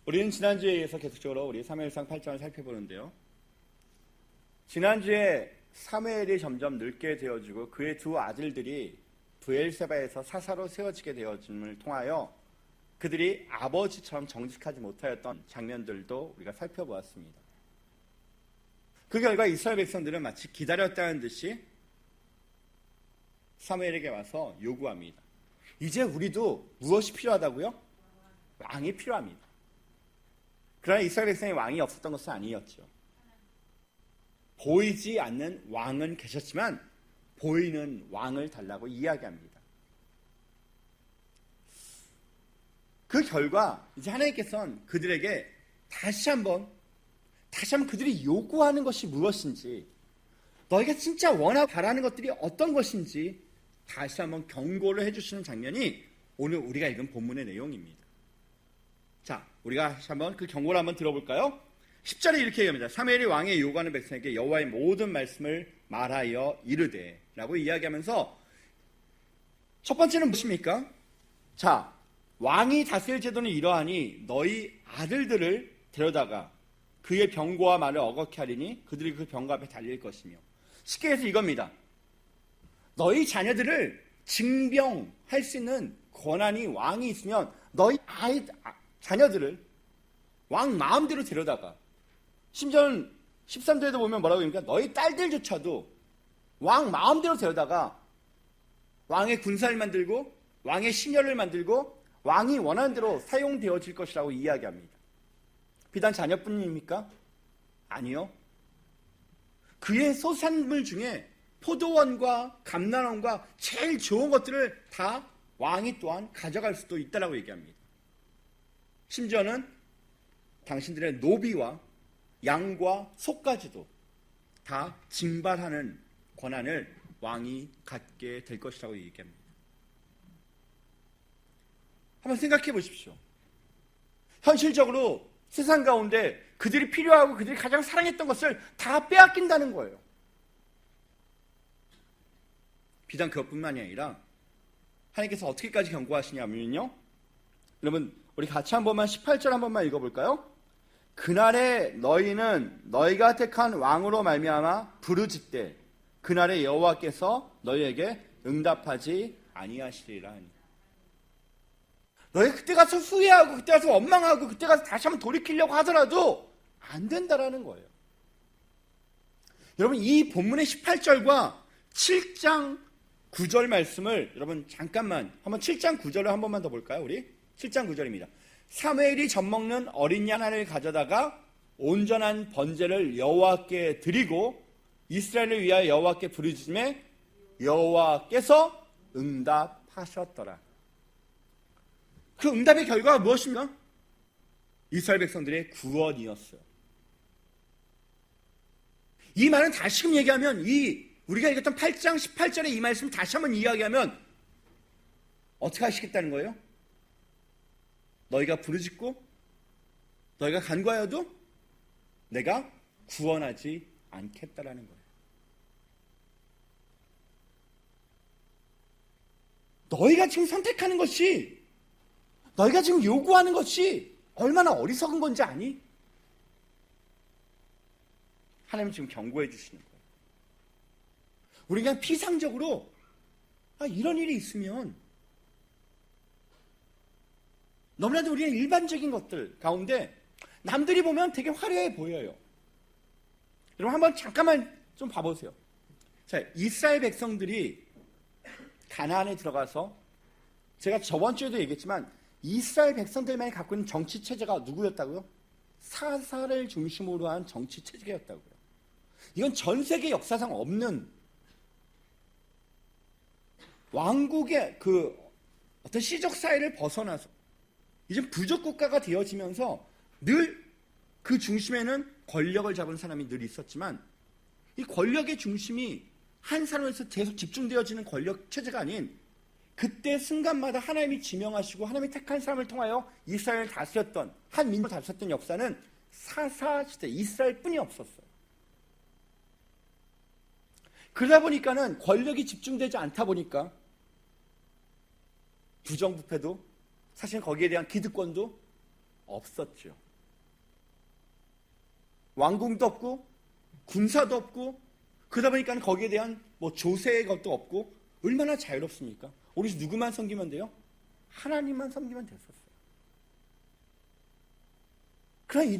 우리는 지난주에 이어서 계속적으로 우리 사무엘상 8장을 살펴보는데요. 지난주에 사무엘이 점점 늙게 되어지고 그의 두 아들들이 브엘세바에서 사사로 세워지게 되어짐을 통하여 그들이 아버지처럼 정직하지 못하였던 장면들도 우리가 살펴보았습니다. 그 결과 이스라엘 백성들은 마치 기다렸다는 듯이 사무엘에게 와서 요구합니다. 이제 우리도 무엇이 필요하다고요? 왕이 필요합니다. 그러나 이스라엘 백성의 왕이 없었던 것은 아니었죠. 보이지 않는 왕은 계셨지만 보이는 왕을 달라고 이야기합니다. 그 결과 이제 하나님께서는 그들에게 다시 한번 그들이 요구하는 것이 무엇인지, 너희가 진짜 원하고 바라는 것들이 어떤 것인지 다시 한번 경고를 해주시는 장면이 오늘 우리가 읽은 본문의 내용입니다. 자, 우리가 다시 한번 그 경고를 한번 들어볼까요? 10절에 이렇게 얘기합니다. 사무엘이 왕의 요구하는 백성에게 여호와의 모든 말씀을 말하여 이르되 라고 이야기하면서 첫 번째는 무엇입니까? 자, 왕이 다스릴 제도는 이러하니 너희 아들들을 데려다가 그의 병고와 말을 어겁게 하리니 그들이 그 병고 앞에 달릴 것이며, 쉽게 해서 이겁니다. 너희 자녀들을 징병할 수 있는 권한이 왕이 있으면 너희 자녀들을 왕 마음대로 데려다가, 심지어는 13절에도 보면 뭐라고 합니까? 너희 딸들조차도 왕 마음대로 데려다가 왕의 군사를 만들고 왕의 시녀를 만들고 왕이 원하는 대로 사용되어질 것이라고 이야기합니다. 비단 자녀뿐입니까? 아니요. 그의 소산물 중에 포도원과 감람원과 제일 좋은 것들을 다 왕이 또한 가져갈 수도 있다라고 얘기합니다. 심지어는 당신들의 노비와 양과 소까지도 다 징발하는 권한을 왕이 갖게 될 것이라고 얘기합니다. 한번 생각해 보십시오. 현실적으로 세상 가운데 그들이 필요하고 그들이 가장 사랑했던 것을 다 빼앗긴다는 거예요. 비단 그것뿐만이 아니라 하나님께서 어떻게까지 경고하시냐면요, 여러분 우리 같이 한 번만 18절 한 번만 읽어볼까요? 그날에 너희는 너희가 택한 왕으로 말미암아 부르짖되 그날에 여호와께서 너희에게 응답하지 아니하시리라 하니. 너희 그때 가서 후회하고 그때 가서 원망하고 그때 가서 다시 한번 돌이키려고 하더라도 안 된다라는 거예요. 여러분 이 본문의 18절과 7장 9절 말씀을 여러분 잠깐만 한번 7장 9절을 한 번만 더 볼까요? 우리 7장 9절입니다. 사무엘이 젖먹는 어린 양 하나를 가져다가 온전한 번제를 여호와께 드리고 이스라엘을 위하여 여호와께 부르짖음에 여호와께서 응답하셨더라. 그 응답의 결과가 무엇입니까? 이스라엘 백성들의 구원이었어요. 이 말은 다시금 얘기하면 우리가 읽었던 8장 18절의 이 말씀을 다시 한번 이야기하면 어떻게 하시겠다는 거예요? 너희가 부르짖고 너희가 간구하여도 내가 구원하지 않겠다라는 거예요. 너희가 지금 선택하는 것이, 너희가 지금 요구하는 것이 얼마나 어리석은 건지 아니? 하나님 지금 경고해 주시는 거예요. 우리 그냥 피상적으로 이런 일이 있으면 너무나도 우리의 일반적인 것들 가운데 남들이 보면 되게 화려해 보여요. 여러분 한번 잠깐만 좀 봐보세요. 자, 이스라엘 백성들이 가나안에 들어가서, 제가 저번 주에도 얘기했지만 이스라엘 백성들만이 갖고 있는 정치 체제가 누구였다고요? 사사를 중심으로 한 정치 체제였다고요. 이건 전 세계 역사상 없는 왕국의 그 어떤 시적 사회를 벗어나서 이제 부족 국가가 되어지면서 늘 그 중심에는 권력을 잡은 사람이 늘 있었지만, 이 권력의 중심이 한 사람에서 계속 집중되어지는 권력 체제가 아닌, 그때 순간마다 하나님이 지명하시고 하나님이 택한 사람을 통하여 이스라엘을 다스렸던, 한 민족을 다스렸던 역사는 사사시대 이스라엘뿐이 없었어요. 그러다 보니까는 권력이 집중되지 않다 보니까 부정부패도, 사실 거기에 대한 기득권도 없었죠. 왕궁도 없고 군사도 없고 그러다 보니까 거기에 대한 뭐 조세의 것도 없고 얼마나 자유롭습니까? 우리 누구만 섬기면 돼요? 하나님만 섬기면 됐었어요. 그러나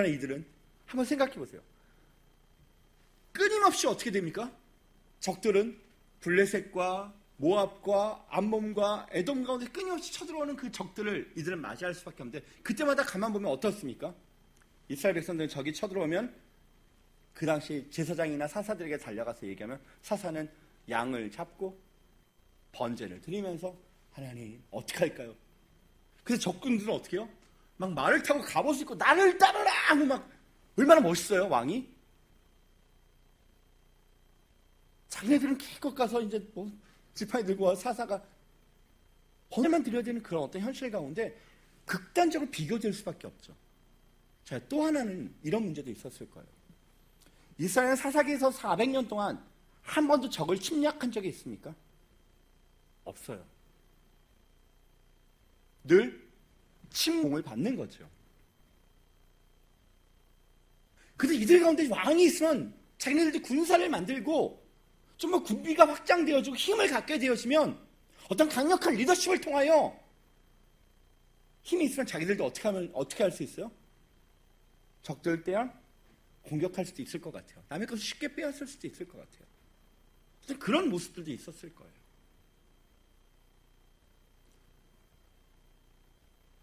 이들은 한번 생각해 보세요. 끊임없이 어떻게 됩니까? 적들은 블레셋과 모압과 암몬과 에돔 가운데 끊임없이 쳐들어오는 그 적들을 이들은 맞이할 수밖에 없는데 그때마다 가만 보면 어떻습니까? 이스라엘 백성들은 적이 쳐들어오면 그 당시 제사장이나 사사들에게 달려가서 얘기하면 사사는 양을 잡고 번제를 드리면서 하나님 어떡할까요? 그래서 적군들은 어떻게 해요? 막 말을 타고 갑옷을 입고 나를 따르라 하고 막 얼마나 멋있어요 왕이. 자기네들은 기껏 가서 이제 뭐 지팡이 들고 와 사사가 번제만 드려야 되는 그런 어떤 현실 가운데 극단적으로 비교될 수밖에 없죠. 자, 또 하나는 이런 문제도 있었을 거예요. 이스라엘은 사사기에서 400년 동안 한 번도 적을 침략한 적이 있습니까? 없어요. 늘 침공을 받는 거죠. 근데 이들 가운데 왕이 있으면 자기네들도 군사를 만들고 좀 뭐 군비가 확장되어지고 힘을 갖게 되어지면 어떤 강력한 리더십을 통하여 힘이 있으면 자기들도 어떻게 할 수 있어요? 적들 때야 공격할 수도 있을 것 같아요. 남의 것을 쉽게 빼앗을 수도 있을 것 같아요. 그런 모습들도 있었을 거예요.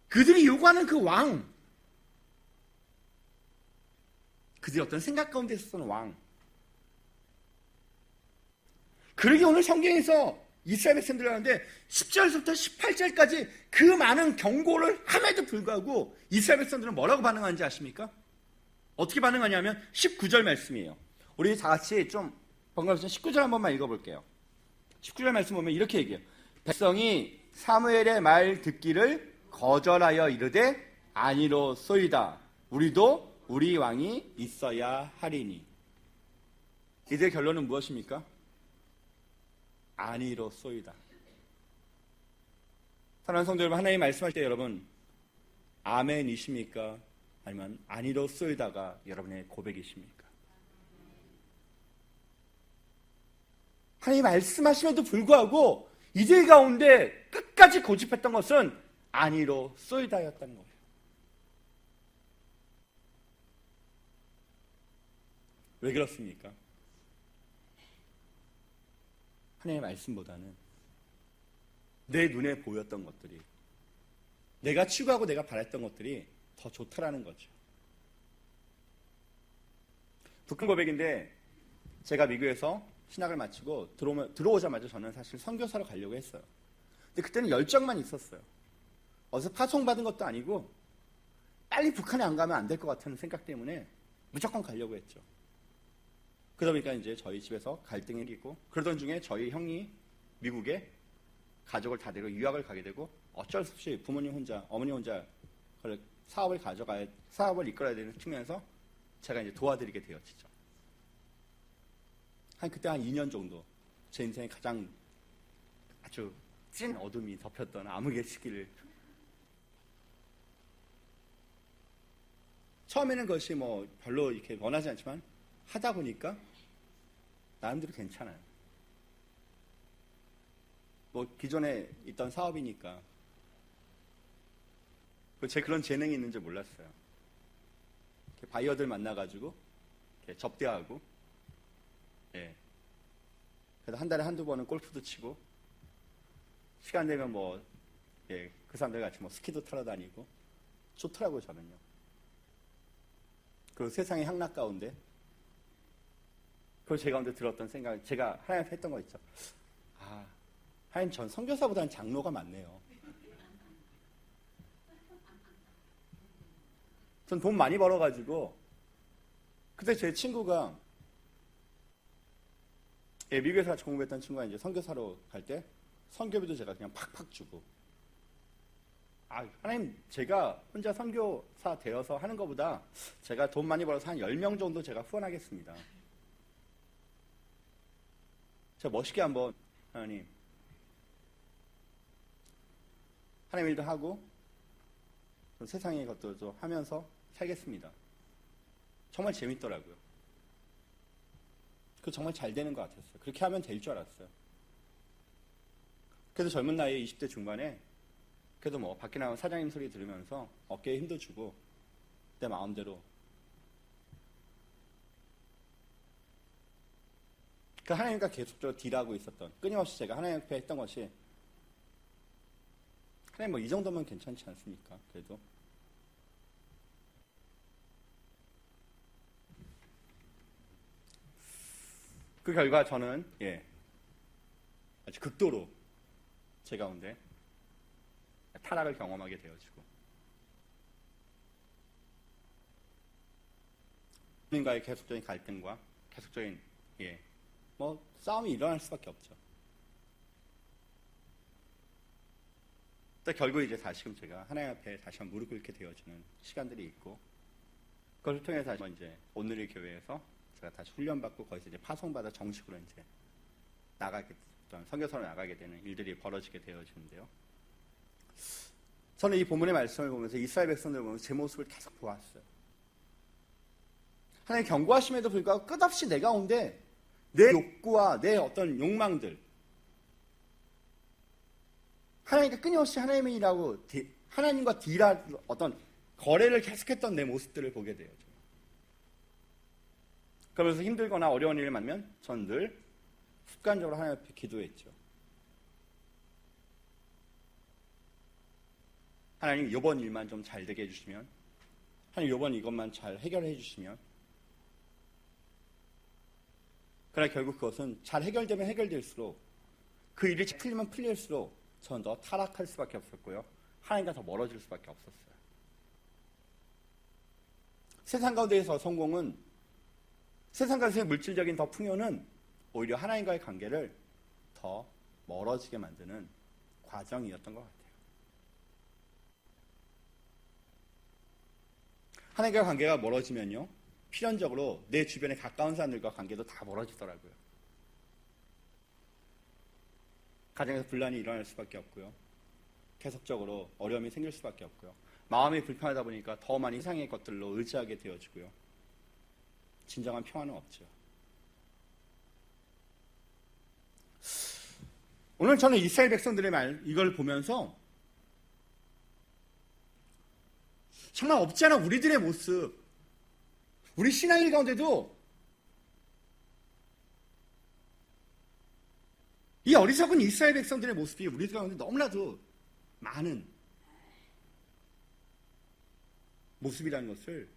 그들이 요구하는 그 왕, 그들이 어떤 생각 가운데 있었던 왕, 그러게 오늘 성경에서 이스라엘 백성들 하는데 10절부터 18절까지 그 많은 경고를 함에도 불구하고 이스라엘 백성들은 뭐라고 반응하는지 아십니까? 어떻게 반응하냐면 19절 말씀이에요. 우리 다 같이 좀 번갈아서 19절 한 번만 읽어볼게요. 19절 말씀 보면 이렇게 얘기해요. 백성이 사무엘의 말 듣기를 거절하여 이르되 아니로소이다. 우리도 우리 왕이 있어야 하리니. 이들의 결론은 무엇입니까? 아니로소이다. 사랑하는 성도 여러분, 하나님 말씀할 때 여러분 아멘이십니까? 아니면 아니로소이다가 여러분의 고백이십니까? 하나님 말씀하심에도 불구하고 이들 가운데 끝까지 고집했던 것은 아니로소이다였다는 거예요. 왜 그렇습니까? 하나님의 말씀보다는 내 눈에 보였던 것들이, 내가 추구하고 내가 바랬던 것들이 더 좋다라는 거죠. 북한 고백인데 제가 미국에서 신학을 마치고 들어오자마자 저는 사실 선교사로 가려고 했어요. 근데 그때는 열정만 있었어요. 어디서 파송받은 것도 아니고 빨리 북한에 안 가면 안 될 것 같은 생각 때문에 무조건 가려고 했죠. 그러다 보니까 이제 저희 집에서 갈등이 일고 그러던 중에 저희 형이 미국에 가족을 다 데리고 유학을 가게 되고 어쩔 수 없이 부모님 혼자, 어머니 혼자 사업을 이끌어야 되는 측면에서 제가 이제 도와드리게 되었죠. 그때 한 2년 정도 제 인생의 가장 아주 찐 어둠이 덮였던 암흑의 시기를, 처음에는 그것이 뭐 별로 이렇게 원하지 않지만 하다 보니까 나름대로 괜찮아요. 뭐 기존에 있던 사업이니까 제 그런 재능이 있는 줄 몰랐어요. 바이어들 만나가지고 접대하고, 예. 그래서 한 달에 한두 번은 골프도 치고, 시간 되면 뭐, 예, 그 사람들 같이 뭐 스키도 타러 다니고, 좋더라고요, 저는요. 그 세상의 향락 가운데, 그걸 제 가운데 들었던 생각, 제가 하나님한테 했던 거 있죠. 아, 하나님 전 선교사보다는 장로가 많네요. 전 돈 많이 벌어가지고, 그때 제 친구가, 예, 미국에서 같이 공부했던 친구가 이제 선교사로 갈 때, 선교비도 제가 그냥 팍팍 주고, 아, 하나님, 제가 혼자 선교사 되어서 하는 것보다 제가 돈 많이 벌어서 한 10명 정도 제가 후원하겠습니다. 제가 멋있게 한번, 하나님 일도 하고, 세상의 것들도 하면서 살겠습니다. 정말 재밌더라고요. 그 정말 잘 되는 것 같았어요. 그렇게 하면 될 줄 알았어요. 그래도 젊은 나이에 20대 중반에 그래도 뭐 밖에 나온 사장님 소리 들으면서 어깨에 힘도 주고 내 마음대로 그 하나님과 계속적으로 딜하고 있었던, 끊임없이 제가 하나님 앞에 했던 것이, 하나님 뭐 이 정도면 괜찮지 않습니까? 그래도 그 결과 저는 아주 극도로 제 가운데 타락을 경험하게 되어지고, 하나님과의 계속적인 갈등과 계속적인 뭐 싸움이 일어날 수밖에 없죠. 결국 이제 다시금 제가 하나님 앞에 다시 한번 무릎 꿇게 되어지는 시간들이 있고, 그것을 통해서 다시 이제 오늘의 교회에서 제가 다시 훈련받고 거기서 이제 파송받아 정식으로 이제 나가게, 선교사로 나가게 되는 일들이 벌어지게 되어지는데요. 저는 이 본문의 말씀을 보면서 이스라엘 백성들을 보면서 제 모습을 계속 보았어요. 하나님 경고하심에도 불구하고 끝없이 내 가운데 내 욕구와 내 어떤 욕망들, 하나님과 끊임없이 하나님의 일하고 하나님과 딜할 어떤 거래를 계속했던 내 모습들을 보게 돼요. 그러면서 힘들거나 어려운 일을 만나면 전 늘 습관적으로 하나님 앞에 기도했죠. 하나님 이번 일만 좀 잘 되게 해주시면, 하나님 이번 이것만 잘 해결해 주시면. 그러나 결국 그것은 잘 해결되면 해결될수록, 그 일이 풀리면 풀릴수록 저는 더 타락할 수밖에 없었고요. 하나님과 더 멀어질 수밖에 없었어요. 세상 가운데에서 성공은, 세상 가운데서의 물질적인 더 풍요는 오히려 하나님과의 관계를 더 멀어지게 만드는 과정이었던 것 같아요. 하나님과의 관계가 멀어지면요, 필연적으로 내 주변에 가까운 사람들과 관계도 다 멀어지더라고요. 가정에서 분란이 일어날 수밖에 없고요. 계속적으로 어려움이 생길 수밖에 없고요. 마음이 불편하다 보니까 더 많이 세상의 것들로 의지하게 되어지고요. 진정한 평화는 없죠. 오늘 저는 이스라엘 백성들의 이걸 보면서 정말 없지 않아 우리들의 모습, 우리 신앙일 가운데도 이 어리석은 이스라엘 백성들의 모습이 우리들 가운데 너무나도 많은 모습이라는 것을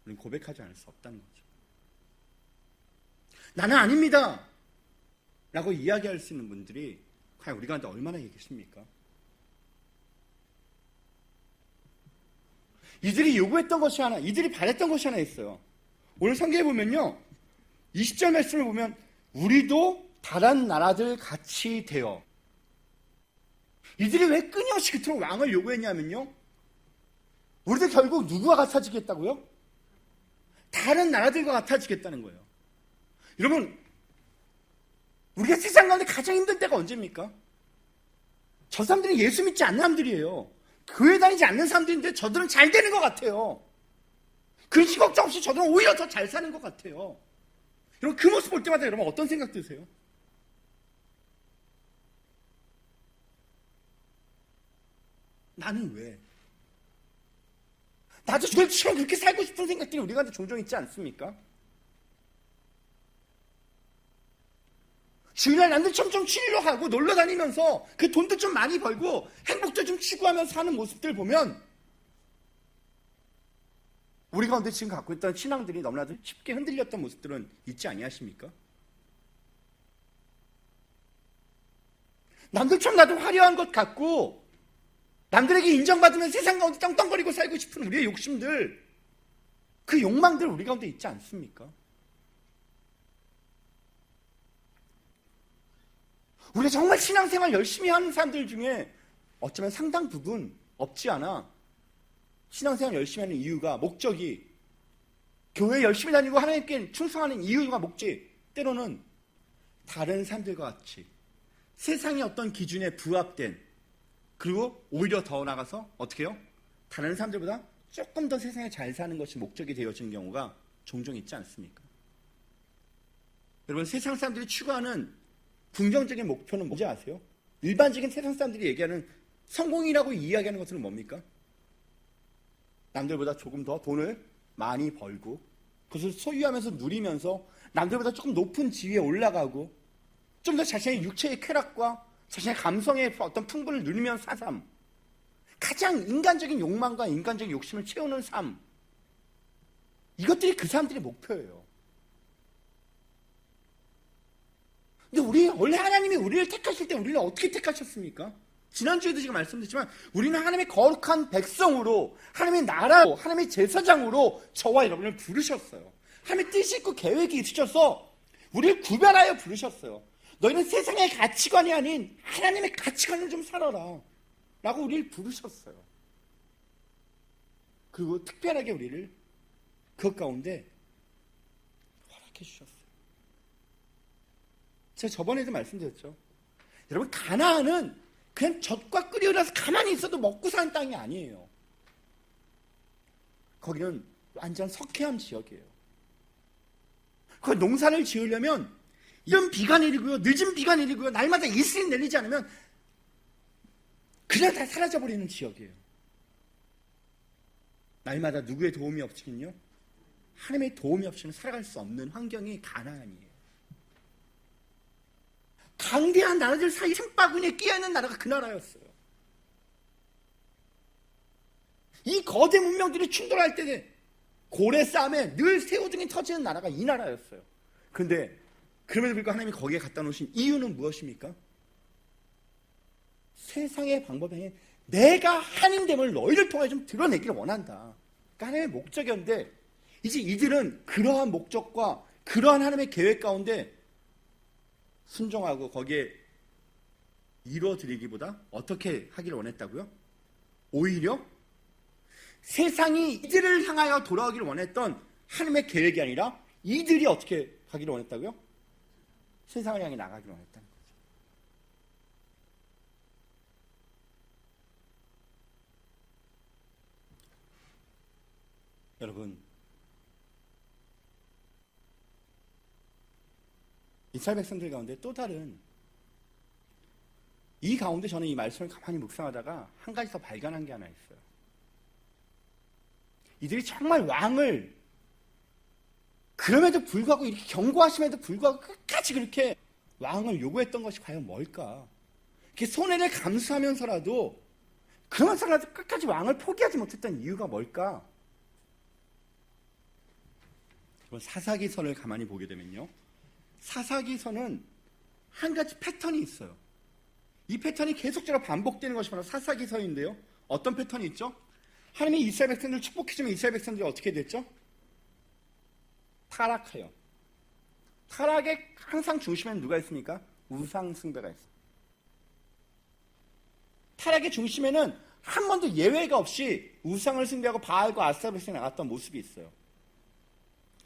우리는 고백하지 않을 수 없다는 거죠. 나는 아닙니다 라고 이야기할 수 있는 분들이 과연 우리 가운데 얼마나 계십니까? 이들이 요구했던 것이 하나, 이들이 바랬던 것이 하나 있어요. 오늘 성경에 보면요, 20절 말씀을 보면 우리도 다른 나라들 같이 되어. 이들이 왜 끊임없이 그토록 왕을 요구했냐면요, 우리도 결국 누구와 같아지겠다고요? 다른 나라들과 같아지겠다는 거예요. 여러분, 우리가 세상 가운데 가장 힘든 때가 언제입니까? 저 사람들은 예수 믿지 않는 사람들이에요. 교회 다니지 않는 사람들인데 저들은 잘 되는 것 같아요. 근심 걱정 없이 저들은 오히려 더 잘 사는 것 같아요. 여러분, 그 모습 볼 때마다 여러분 어떤 생각 드세요? 나는 왜? 나도 저들처럼 그렇게 살고 싶은 생각들이 우리 가운데 종종 있지 않습니까? 주일날 남들처럼 좀 치러 가고 놀러 다니면서 그 돈도 좀 많이 벌고 행복도 좀 추구하면서 사는 모습들 보면 우리 가운데 지금 갖고 있던 신앙들이 너무나도 쉽게 흔들렸던 모습들은 있지 아니하십니까? 남들처럼 나도 화려한 것 같고 남들에게 인정받으면 세상 가운데 떵떵거리고 살고 싶은 우리의 욕심들, 그 욕망들 우리 가운데 있지 않습니까? 우리가 정말 신앙생활 열심히 하는 사람들 중에 어쩌면 상당 부분 없지 않아 신앙생활 열심히 하는 이유가, 목적이, 교회 열심히 다니고 하나님께 충성하는 이유가 목적이 때로는 다른 사람들과 같이 세상의 어떤 기준에 부합된, 그리고 오히려 더 나아가서 어떻게 해요? 다른 사람들보다 조금 더 세상에 잘 사는 것이 목적이 되어지는 경우가 종종 있지 않습니까? 여러분, 세상 사람들이 추구하는 긍정적인 목표는 뭔지 아세요? 일반적인 세상 사람들이 얘기하는 성공이라고 이야기하는 것은 뭡니까? 남들보다 조금 더 돈을 많이 벌고 그것을 소유하면서 누리면서 남들보다 조금 높은 지위에 올라가고 좀 더 자신의 육체의 쾌락과 자신의 감성의 어떤 풍부를 누리면서 산 삶, 가장 인간적인 욕망과 인간적인 욕심을 채우는 삶, 이것들이 그 사람들의 목표예요. 근데 원래 하나님이 우리를 택하실 때 우리를 어떻게 택하셨습니까? 지난주에도 제가 말씀드렸지만 우리는 하나님의 거룩한 백성으로, 하나님의 나라로, 하나님의 제사장으로 저와 여러분을 부르셨어요. 하나님의 뜻이 있고 계획이 있으셔서 우리를 구별하여 부르셨어요. 너희는 세상의 가치관이 아닌 하나님의 가치관을 좀 살아라 라고 우리를 부르셨어요. 그리고 특별하게 우리를 그 가운데 허락해 주셨어요. 제가 저번에도 말씀드렸죠. 여러분, 가나안은 그냥 젖과 꿀이 흘러서 가만히 있어도 먹고 사는 땅이 아니에요. 거기는 완전 석회암 지역이에요. 거기 농사를 지으려면 이른 비가 내리고요, 늦은 비가 내리고요, 날마다 이슬이 내리지 않으면 그냥 다 사라져버리는 지역이에요. 날마다 누구의 도움이 없이는요, 하나님의 도움이 없이는 살아갈 수 없는 환경이 가나안이에요. 강대한 나라들 사이 틈바구니에 끼어있는 나라가 그 나라였어요. 이 거대 문명들이 충돌할 때 고래 싸움에 늘 새우등이 터지는 나라가 이 나라였어요. 그런데 그럼에도 불구하고 하나님이 거기에 갖다 놓으신 이유는 무엇입니까? 세상의 방법에 내가 하나님됨을 너희를 통해 좀 드러내기를 원한다. 그러니까 하나님의 목적이었는데 이제 이들은 그러한 목적과 그러한 하나님의 계획 가운데 순종하고 거기에 이루어드리기보다 어떻게 하기를 원했다고요? 오히려 세상이 이들을 향하여 돌아오기를 원했던 하나님의 계획이 아니라 이들이 어떻게 하기를 원했다고요? 세상을 향해 나가기를 원했다는 거죠. 여러분, 이스라엘 백성들 가운데 또 다른, 이 가운데 저는 이 말씀을 가만히 묵상하다가 한 가지 더 발견한 게 하나 있어요. 이들이 정말 왕을 그럼에도 불구하고 이렇게 경고하심에도 불구하고 끝까지 그렇게 왕을 요구했던 것이 과연 뭘까? 이렇게 손해를 감수하면서라도 그러면서라도 끝까지 왕을 포기하지 못했던 이유가 뭘까? 사사기서를 가만히 보게 되면요, 사사기서는 한 가지 패턴이 있어요. 이 패턴이 계속적으로 반복되는 것이 바로 사사기서인데요, 어떤 패턴이 있죠? 하나님이 이스라엘 백성들을 축복해주면 이스라엘 백성들이 어떻게 됐죠? 타락해요. 타락의 항상 중심에는 누가 있습니까? 우상숭배가 있어요. 타락의 중심에는 한 번도 예외가 없이 우상을 숭배하고 바알과 아스타롯에 나갔던 모습이 있어요.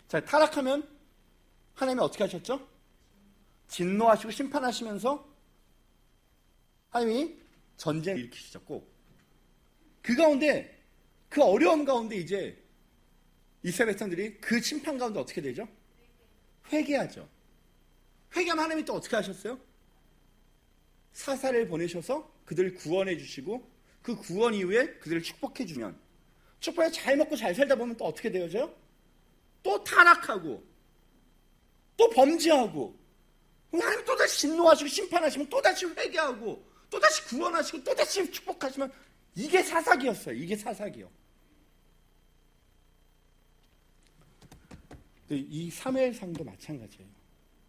자, 타락하면 하나님이 어떻게 하셨죠? 진노하시고 심판하시면서 하나님이 전쟁을 일으키셨고, 그 가운데, 그 어려움 가운데 이제 이스라엘 백성들이 그 심판 가운데 어떻게 되죠? 회개하죠. 회개하면 하나님이 또 어떻게 하셨어요? 사사를 보내셔서 그들을 구원해 주시고, 그 구원 이후에 그들을 축복해 주면, 축복해 잘 먹고 잘 살다 보면 또 어떻게 되어져요? 또 타락하고 또 범죄하고, 하나님 또다시 진노하시고 심판하시면 또다시 회개하고 또다시 구원하시고 또다시 축복하시면, 이게 사사기였어요. 이게 사사기요. 이 사무엘상도 마찬가지예요.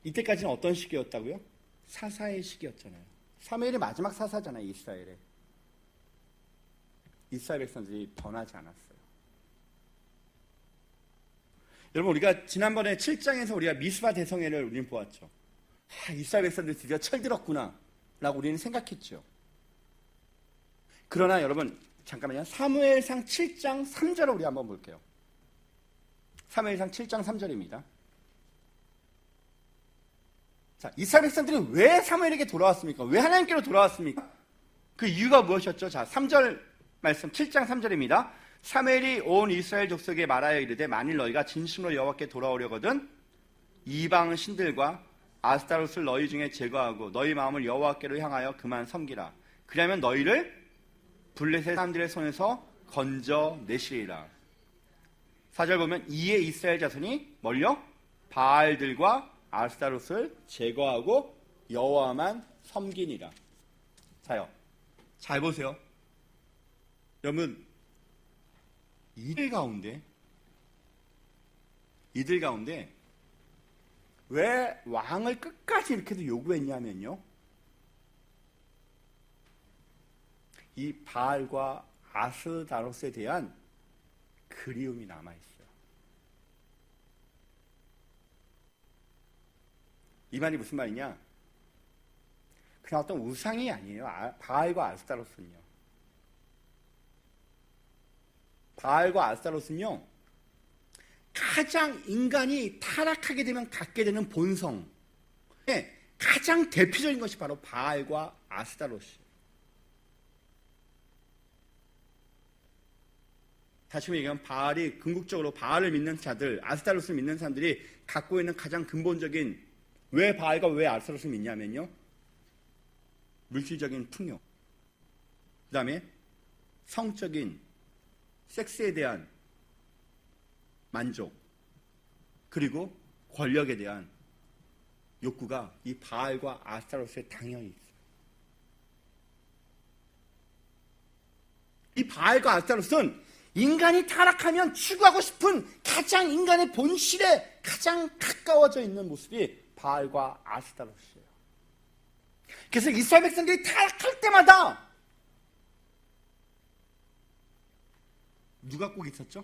이때까지는 어떤 시기였다고요? 사사의 시기였잖아요. 사무엘이 마지막 사사잖아요. 이스라엘 백성들이 변하지 않았어요. 여러분, 우리가 지난번에 7장에서 우리가 미스바 대성회를 우리는 보았죠. 이스라엘 백성들 드디어 철들었구나 라고 우리는 생각했죠. 그러나 여러분, 잠깐만요. 사무엘상 7장 3절을 우리 한번 볼게요. 사무엘상 7장 3절입니다. 자, 이스라엘 백성들이 왜 사무엘에게 돌아왔습니까? 왜 하나님께로 돌아왔습니까? 그 이유가 무엇이었죠? 자, 3절 말씀 7장 3절입니다. 사무엘이 온 이스라엘 족속에 말하여 이르되 만일 너희가 진심으로 여호와께 돌아오려거든 이방 신들과 아스타롯을 너희 중에 제거하고 너희 마음을 여호와께로 향하여 그만 섬기라. 그러면 너희를 블레셋 사람들의 손에서 건져내시리라. 4절 보면 이에 이스라엘 자손이 멀려 바알들과 아스타롯을 제거하고 여호와만 섬기니라. 자요, 잘 보세요. 여러분, 이들 가운데 왜 왕을 끝까지 이렇게도 요구했냐면요, 이 바알과 아스다롯에 대한 그리움이 남아있어요. 이 말이 무슨 말이냐? 그냥 어떤 우상이 아니에요. 바알과 아스타롯은요. 바알과 아스타롯은요, 가장 인간이 타락하게 되면 갖게 되는 본성의 가장 대표적인 것이 바로 바알과 아스타롯이에요. 다시 얘기하면 바알이 궁극적으로 바알을 믿는 자들, 아스타롯을 믿는 사람들이 갖고 있는 가장 근본적인, 왜 바알과 왜 아스타롯을 믿냐면요, 물질적인 풍요, 그 다음에 성적인 섹스에 대한 만족, 그리고 권력에 대한 욕구가 이 바알과 아스타롯에 당연히 있어요. 이 바알과 아스타롯은 인간이 타락하면 추구하고 싶은 가장 인간의 본실에 가장 가까워져 있는 모습이 바알과 아스타롯이에요. 그래서 이스라엘 백성들이 타락할 때마다 누가 꼭 있었죠?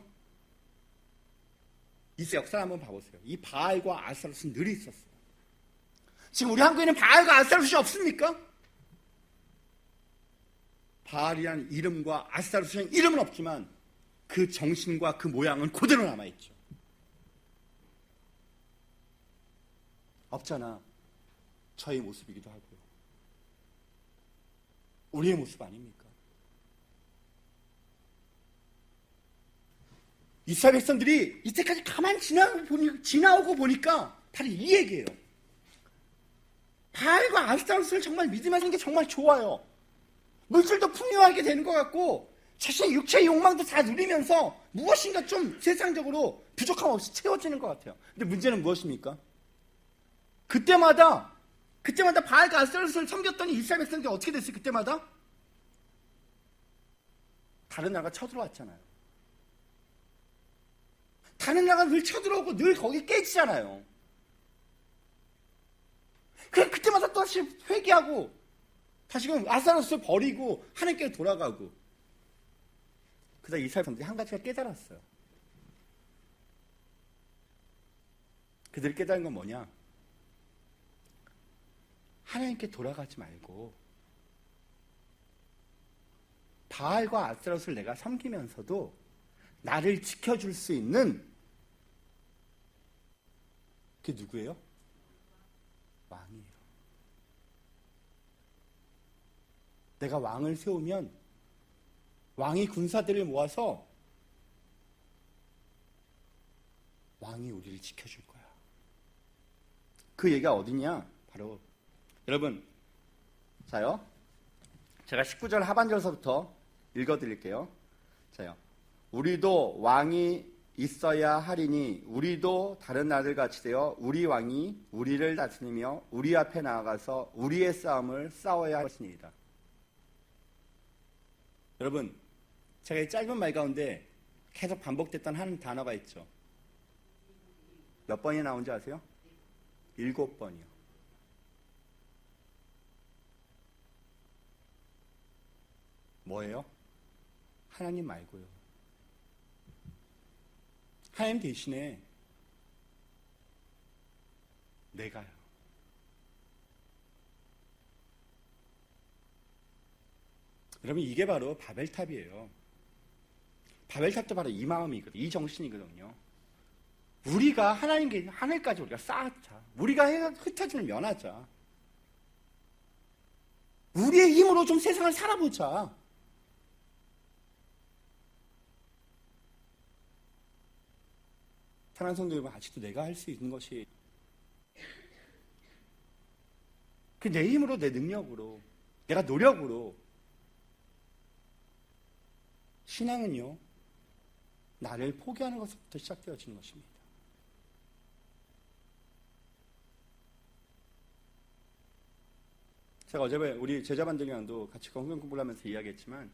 이스라엘 역사를 한번 봐보세요. 이 바알과 아스타롯은 늘 있었어요. 지금 우리 한국에는 바알과 아스타롯이 없습니까? 바알이라는 이름과 아스타롯이라는 이름은 없지만 그 정신과 그 모양은 그대로 남아있죠. 없잖아. 저의 모습이기도 하고요. 우리의 모습 아닙니까? 이스라엘 백성들이 이때까지 가만히 지나오고 보니까 바로 이 얘기예요. 바알과 아스타롯을 정말 믿으면서 게 정말 좋아요. 물질도 풍요하게 되는 것 같고 자신의 육체의 욕망도 다 누리면서 무엇인가 좀 세상적으로 부족함 없이 채워지는 것 같아요. 근데 문제는 무엇입니까? 그때마다 바알과 아스타롯을 섬겼더니 이스라엘 백성들이 어떻게 됐어요? 그때마다 다른 나라가 쳐들어왔잖아요. 다른 나라가 늘 쳐들어오고 늘 거기 깨지잖아요. 그때마다 또 다시 회개하고 다시금 아스타롯을 버리고 하나님께 돌아가고. 그러다 이스라엘 백성들이 한 가지가 깨달았어요. 그들이 깨달은 건 뭐냐? 하나님께 돌아가지 말고 바알과 아스타롯을 내가 섬기면서도 나를 지켜줄 수 있는 그게 누구예요? 왕이에요. 내가 왕을 세우면 왕이 군사들을 모아서 왕이 우리를 지켜줄 거야. 그 얘기가 어디냐? 바로 여러분, 자요, 제가 19절 하반절서부터 읽어드릴게요. 자요, 우리도 왕이 있어야 하리니 우리도 다른 나라들 같이 되어 우리 왕이 우리를 다스리며 우리 앞에 나아가서 우리의 싸움을 싸워야 할 것이니이다. 여러분, 제가 이 짧은 말 가운데 계속 반복됐던 한 단어가 있죠. 몇 번이 나온지 아세요? 7번이요. 뭐예요? 하나님 말고요. 하나님 대신에 내가요. 여러분, 이게 바로 바벨탑이에요. 바벨탑도 바로 이 마음이거든요. 이 정신이거든요. 우리가 하늘까지 우리가 쌓자. 우리가 흩어지면 면하자. 우리의 힘으로 좀 세상을 살아보자. 사랑하는 성도 여러분, 아직도 내가 할 수 있는 것이 그 내 힘으로, 내 능력으로, 내가 노력으로. 신앙은요, 나를 포기하는 것부터 시작되어지는 것입니다. 제가 어제 우리 제자반들이랑도 같이 성경 공부를 하면서 이야기했지만,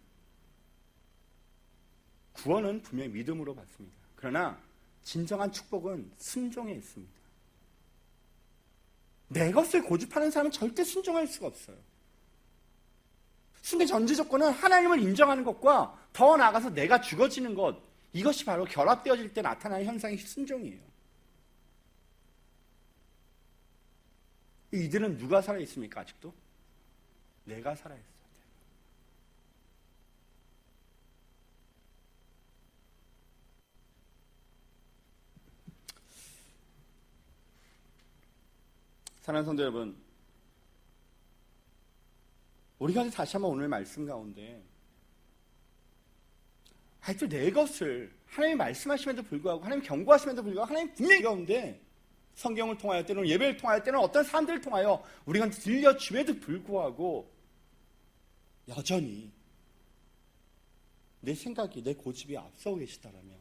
구원은 분명히 믿음으로 받습니다. 그러나 진정한 축복은 순종에 있습니다. 내 것을 고집하는 사람은 절대 순종할 수가 없어요. 순종의 전제 조건은 하나님을 인정하는 것과 더 나아가서 내가 죽어지는 것, 이것이 바로 결합되어질 때 나타나는 현상이 순종이에요. 이들은 누가 살아있습니까? 아직도? 내가 살아있어요. 사랑하는 성도 여러분, 우리가 다시 한번 오늘 말씀 가운데 하여튼 내 것을 하나님 말씀하심에도 불구하고, 하나님 경고하심에도 불구하고, 하나님 분명히 가운데 성경을 통하여, 때로는 예배를 통하여, 때로는 어떤 사람들을 통하여 우리가 들려줌에도 불구하고 여전히 내 생각이, 내 고집이 앞서고 계시다라면,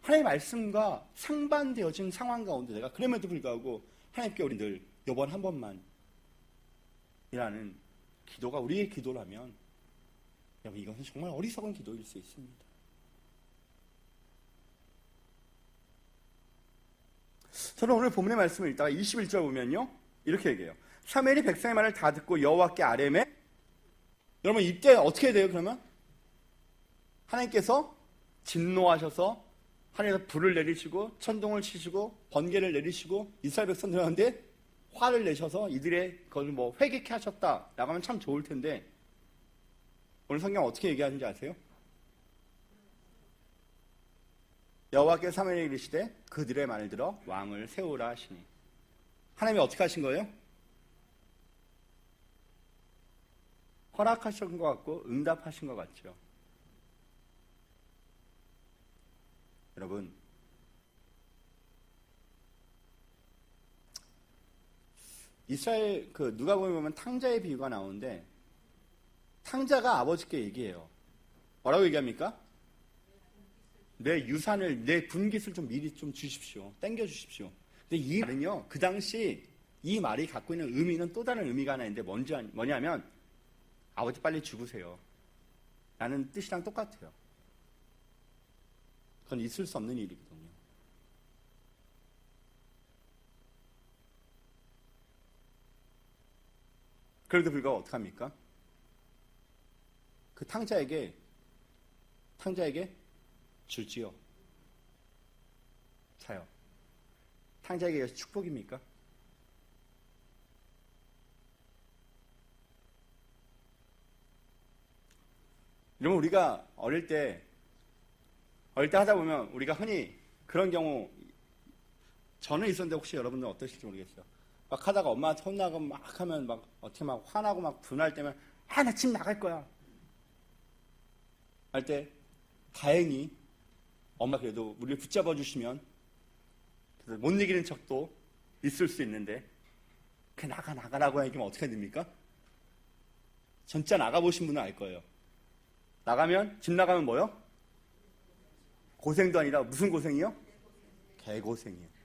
하나님의 말씀과 상반되어진 상황 가운데 내가 그럼에도 불구하고 하나님께 우리 늘 이번 한 번만 이라는 기도가 우리의 기도라면, 여러분, 이것은 정말 어리석은 기도일 수 있습니다. 저는 오늘 본문의 말씀을 읽다가 21절 보면요, 이렇게 얘기해요. 사무엘이 백성의 말을 다 듣고 여호와께 아뢰매. 여러분, 이때 어떻게 돼요? 그러면 하나님께서 진노하셔서 하늘에서 불을 내리시고 천둥을 치시고 번개를 내리시고 이스라엘 백성들한테 화를 내셔서 이들의 그걸 회개케 하셨다라고 하면 참 좋을 텐데, 오늘 성경 어떻게 얘기하는지 아세요? 여호와께서 사무엘에게 이르시되 그들의 말을 들어 왕을 세우라 하시니. 하나님이 어떻게 하신 거예요? 허락하신 것 같고 응답하신 것 같죠. 여러분, 이스라엘 누가복음에 보면 탕자의 비유가 나오는데, 탕자가 아버지께 얘기해요. 뭐라고 얘기합니까? 내 유산을, 내 분깃을 좀 미리 좀 주십시오. 땡겨 주십시오. 근데 이 말은요, 그 당시 이 말이 갖고 있는 의미는 또 다른 의미가 하나 있는데, 뭐냐면 아버지 빨리 죽으세요 라는 뜻이랑 똑같아요. 그건 있을 수 없는 일이거든요. 그래도 불구하고 어떡합니까? 그 탕자에게 줄지요. 자요. 탕자에게 이것이 축복입니까? 이러면 우리가 어릴 때 하다 보면 우리가 흔히 그런 경우, 저는 있었는데 혹시 여러분들은 어떠실지 모르겠어요. 막 하다가 엄마한테 혼나고 막 하면 막 어떻게 막 화나고 막 분할 때면, 나 집 나갈 거야 할 때, 다행히 엄마 그래도 우리를 붙잡아 주시면 그래서 못 이기는 척도 있을 수 있는데, 그 나가라고 하면 어떻게 됩니까? 진짜 나가보신 분은 알 거예요. 나가면, 집 나가면 뭐요? 고생도 아니라 무슨 고생이요? 개고생이요.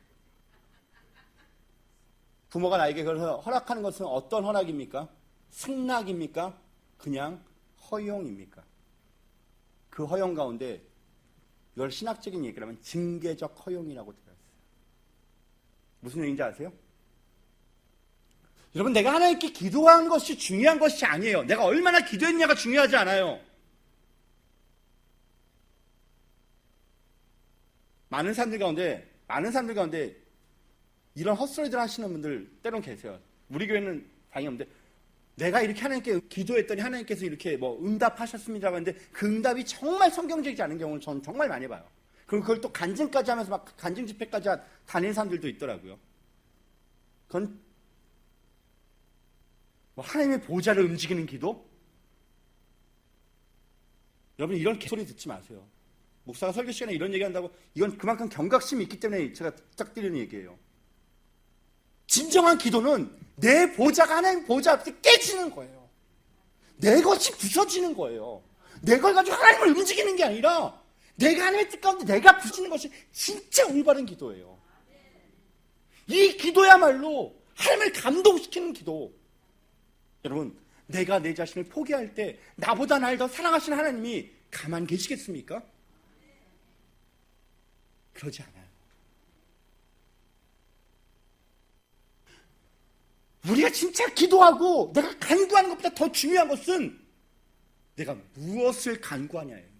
부모가 나에게 그래서 허락하는 것은 어떤 허락입니까? 승낙입니까? 그냥 허용입니까? 그 허용 가운데, 이걸 신학적인 얘기를 하면 징계적 허용이라고 되어 있어요. 무슨 얘기인지 아세요? 여러분, 내가 하나님께 기도한 것이 중요한 것이 아니에요. 내가 얼마나 기도했냐가 중요하지 않아요. 많은 사람들 가운데 이런 헛소리들 하시는 분들 때론 계세요. 우리 교회는 당연히 없는데, 내가 이렇게 하나님께 기도했더니 하나님께서 이렇게 응답하셨습니다라고 하는데, 그 응답이 정말 성경적이지 않은 경우는 저는 정말 많이 봐요. 그리고 그걸 또 간증까지 하면서 막 간증 집회까지 다니는 사람들도 있더라고요. 그건 하나님의 보좌를 움직이는 기도? 여러분, 이런 개소리 듣지 마세요. 목사가 설교 시간에 이런 얘기한다고 이건 그만큼 경각심이 있기 때문에 제가 부탁드리는 얘기예요. 진정한 기도는 내 보좌가 하나님 보좌 앞에서 깨지는 거예요. 내 것이 부서지는 거예요. 내 걸 가지고 하나님을 움직이는 게 아니라 내가 하나님의 뜻 가운데 내가 부서지는 것이 진짜 올바른 기도예요. 이 기도야말로 하나님을 감동시키는 기도. 여러분, 내가 내 자신을 포기할 때 나보다 나를 더 사랑하시는 하나님이 가만히 계시겠습니까? 그러지 않아요. 우리가 진짜 기도하고 내가 간구하는 것보다 더 중요한 것은 내가 무엇을 간구하냐예요.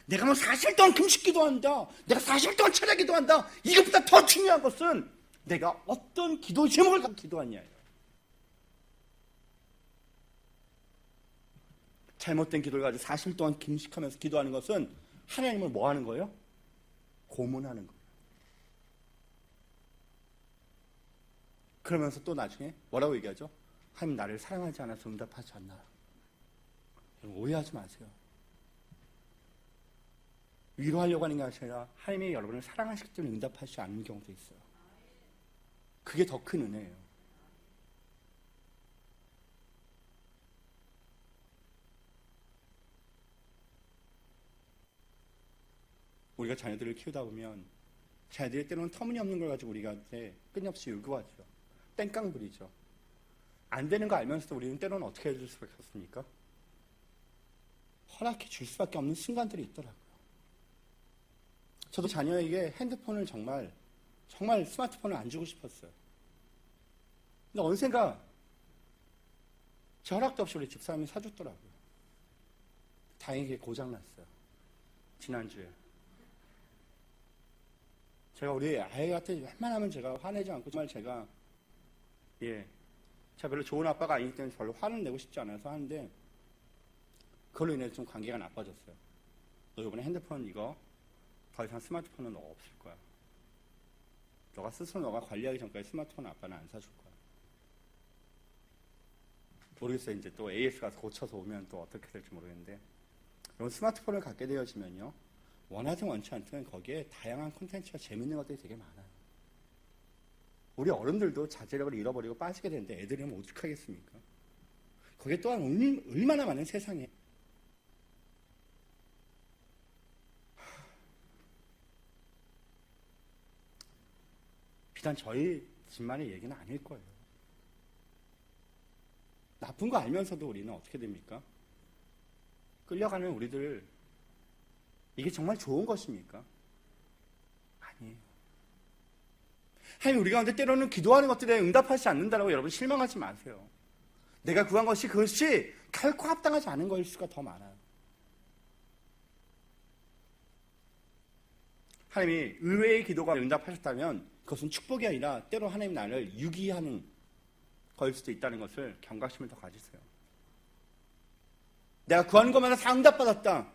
내가 뭐 40일 동안 금식 기도한다, 내가 40일 동안 철야 기도한다, 이것보다 더 중요한 것은 내가 어떤 기도 제목을 갖고 기도하냐예요. 잘못된 기도를 가지고 40일 동안 금식하면서 기도하는 것은 하나님을 뭐 하는 거예요? 고문하는 거예요. 그러면서 또 나중에 뭐라고 얘기하죠? 하나님 나를 사랑하지 않아서 응답하지 않나. 여러분, 오해하지 마세요. 위로하려고 하는 게 아니라 하나님이 여러분을 사랑하시기 때문에 응답하시지 않는 경우도 있어요. 그게 더 큰 은혜예요. 우리가 자녀들을 키우다 보면 자녀들이 때로는 터무니없는 걸 가지고 우리가 끊임없이 요구하죠. 땡깡 부리죠. 안 되는 거 알면서도 우리는 때로는 어떻게 해줄 수밖에 없습니까? 허락해 줄 수밖에 없는 순간들이 있더라고요. 저도 자녀에게 핸드폰을 정말 스마트폰을 안 주고 싶었어요. 근데 언젠가 제 허락도 없이 우리 집사람이 사줬더라고요. 다행히 고장났어요. 지난주에. 제가 우리 아이한테 웬만하면 제가 화내지 않고 정말 제가 별로 좋은 아빠가 아니기 때문에 별로 화를 내고 싶지 않아서 하는데 그걸로 인해서 좀 관계가 나빠졌어요. 너 이번에 핸드폰 이거 더 이상 스마트폰은 너 없을 거야. 너가 스스로 너가 관리하기 전까지 스마트폰 아빠는 안 사줄 거야. 모르겠어요. 이제 또 AS 가서 고쳐서 오면 또 어떻게 될지 모르겠는데 여러분 스마트폰을 갖게 되어지면요. 원하든 원치 않든 거기에 다양한 콘텐츠가 재밌는 것들이 되게 많아요. 우리 어른들도 자제력을 잃어버리고 빠지게 되는데 애들이 하면 오죽하겠습니까? 거기에 또한 얼마나 많은 세상에 비단 저희 집만의 얘기는 아닐 거예요. 나쁜 거 알면서도 우리는 어떻게 됩니까? 끌려가는 우리들 이게 정말 좋은 것입니까? 아니에요. 하나님 우리 가운데 때로는 기도하는 것들에 응답하지 않는다라고 여러분 실망하지 마세요. 내가 구한 것이 그것이 결코 합당하지 않은 것일 수가 더 많아요. 하나님이 의외의 기도가 응답하셨다면 그것은 축복이 아니라 때로 하나님 나를 유기하는 거일 수도 있다는 것을 경각심을 더 가지세요. 내가 구하는 것마다 다 응답받았다.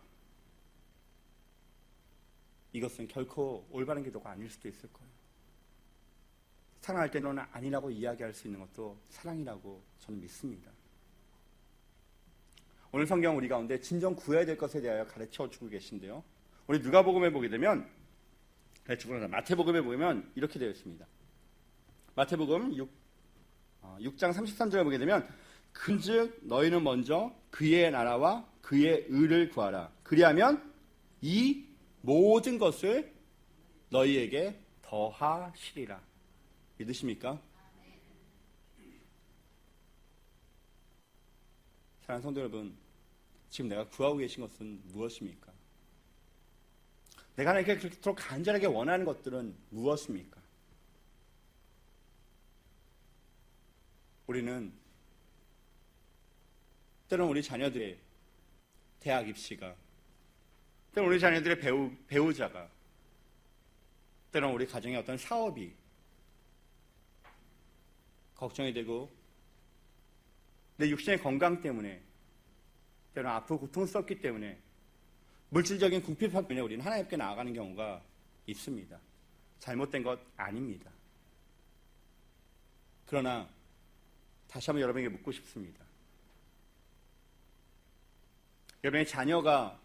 이것은 결코 올바른 기도가 아닐 수도 있을 거예요. 사랑할 때는 아니라고 이야기할 수 있는 것도 사랑이라고 저는 믿습니다. 오늘 성경 우리 가운데 진정 구해야 될 것에 대하여 가르쳐주고 계신데요. 우리 누가복음에 보게 되면 마태복음에 보면 이렇게 되어 있습니다. 마태복음 6장 33절에 보게 되면 그런즉 너희는 먼저 그의 나라와 그의 의를 구하라. 그리하면 이 모든 것을 너희에게 더하시리라. 믿으십니까? 사랑하는 성도 여러분, 지금 내가 구하고 계신 것은 무엇입니까? 내가 하나님께 그렇게 간절하게 원하는 것들은 무엇입니까? 우리는 때로는 우리 자녀들의 대학 입시가, 때로는 우리 자녀들의 배우자가, 때로는 우리 가정의 어떤 사업이 걱정이 되고 내 육신의 건강 때문에 때로는 아프고 고통스럽기 때문에 물질적인 궁핍함 때문에 우리는 하나님께 나아가는 경우가 있습니다. 잘못된 것 아닙니다. 그러나 다시 한번 여러분에게 묻고 싶습니다. 여러분의 자녀가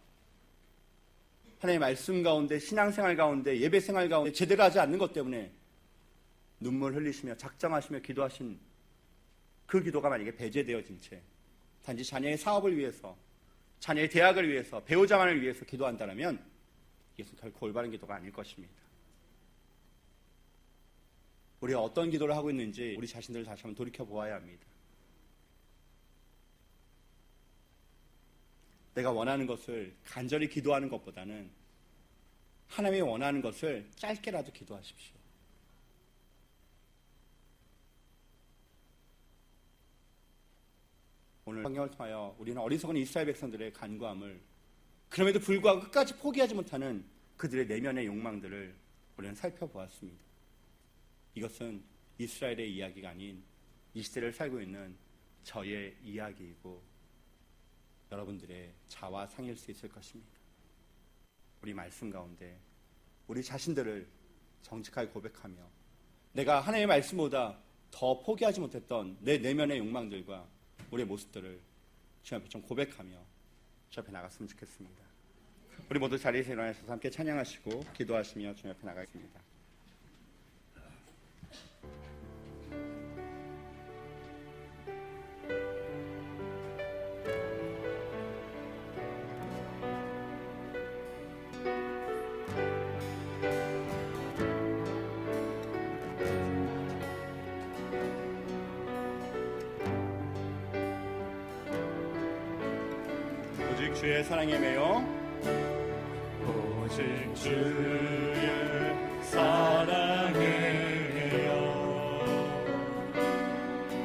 하나님의 말씀 가운데, 신앙생활 가운데, 예배생활 가운데 제대로 하지 않는 것 때문에 눈물 흘리시며 작정하시며 기도하신 그 기도가 만약에 배제되어진 채 단지 자녀의 사업을 위해서, 자녀의 대학을 위해서, 배우자만을 위해서 기도한다면 이것은 결코 올바른 기도가 아닐 것입니다. 우리가 어떤 기도를 하고 있는지 우리 자신들을 다시 한번 돌이켜보아야 합니다. 내가 원하는 것을 간절히 기도하는 것보다는 하나님이 원하는 것을 짧게라도 기도하십시오. 오늘 성경을 통하여 우리는 어리석은 이스라엘 백성들의 간구함을, 그럼에도 불구하고 끝까지 포기하지 못하는 그들의 내면의 욕망들을 우리는 살펴보았습니다. 이것은 이스라엘의 이야기가 아닌 이 시대를 살고 있는 저의 이야기이고 여러분들의 자화상일 수 있을 것입니다. 우리 말씀 가운데 우리 자신들을 정직하게 고백하며 내가 하나님의 말씀보다 더 포기하지 못했던 내 내면의 욕망들과 우리의 모습들을 주님 앞에 좀 고백하며 주 앞에 나갔으면 좋겠습니다. 우리 모두 자리에서 일어나셔서 함께 찬양하시고 기도하시며 주님 앞에 나가겠습니다. 오직 주의 사랑에 매여, 오직 주의 사랑에 매여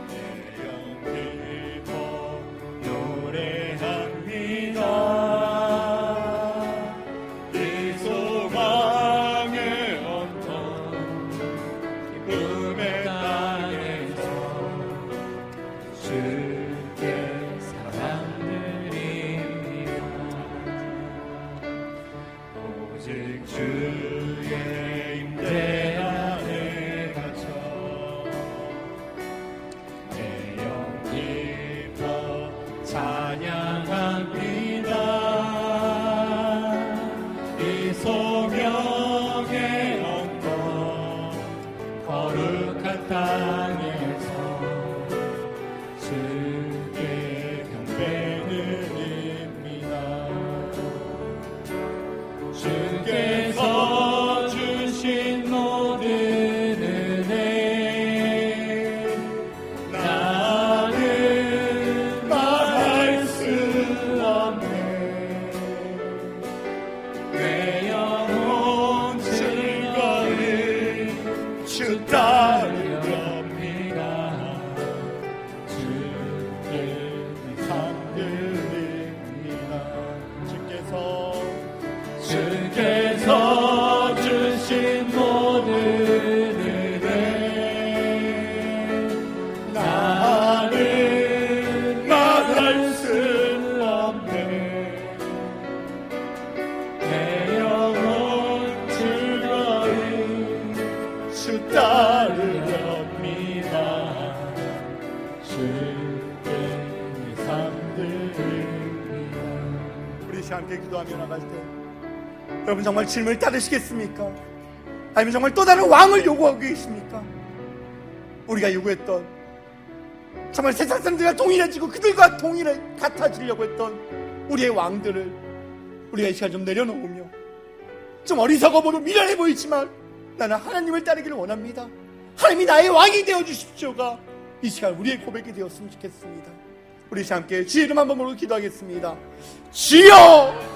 내 영 기뻐 노래합니다. 이 소망의 언덕 기쁨의 땅에서 주께 오직 주의 임대 안에 갇혀 내 영 기뻐 찬양합니다. 이 소명의 언덕 거룩한 땅에서 주께 경배드립니다. 주께서 주신 모든 은혜 나는 말할 수 없네. 내 영혼 즐거이 주 따르렵니다. 주께 삶 드립니다. 주께서 주신 모든 은혜 나는 말할 수 없네. 내 영혼 즐거이 주 따르렵니다. 주께 삶 드립니다. 우리 함께 기도하며 나갈 때 여러분 정말 주님을 따르시겠습니까? 아니면 정말 또 다른 왕을 요구하고 계십니까? 우리가 요구했던, 정말 세상 사람들과 동일해지고 그들과 같아지려고 했던 우리의 왕들을 우리가 이 시간 좀 내려놓으며, 좀 어리석어 보이고 미련해 보이지만 나는 하나님을 따르기를 원합니다. 하나님이 나의 왕이 되어주십시오가 이 시간 우리의 고백이 되었으면 좋겠습니다. 우리 함께 주의 이름 한번 부르고 기도하겠습니다. 주여!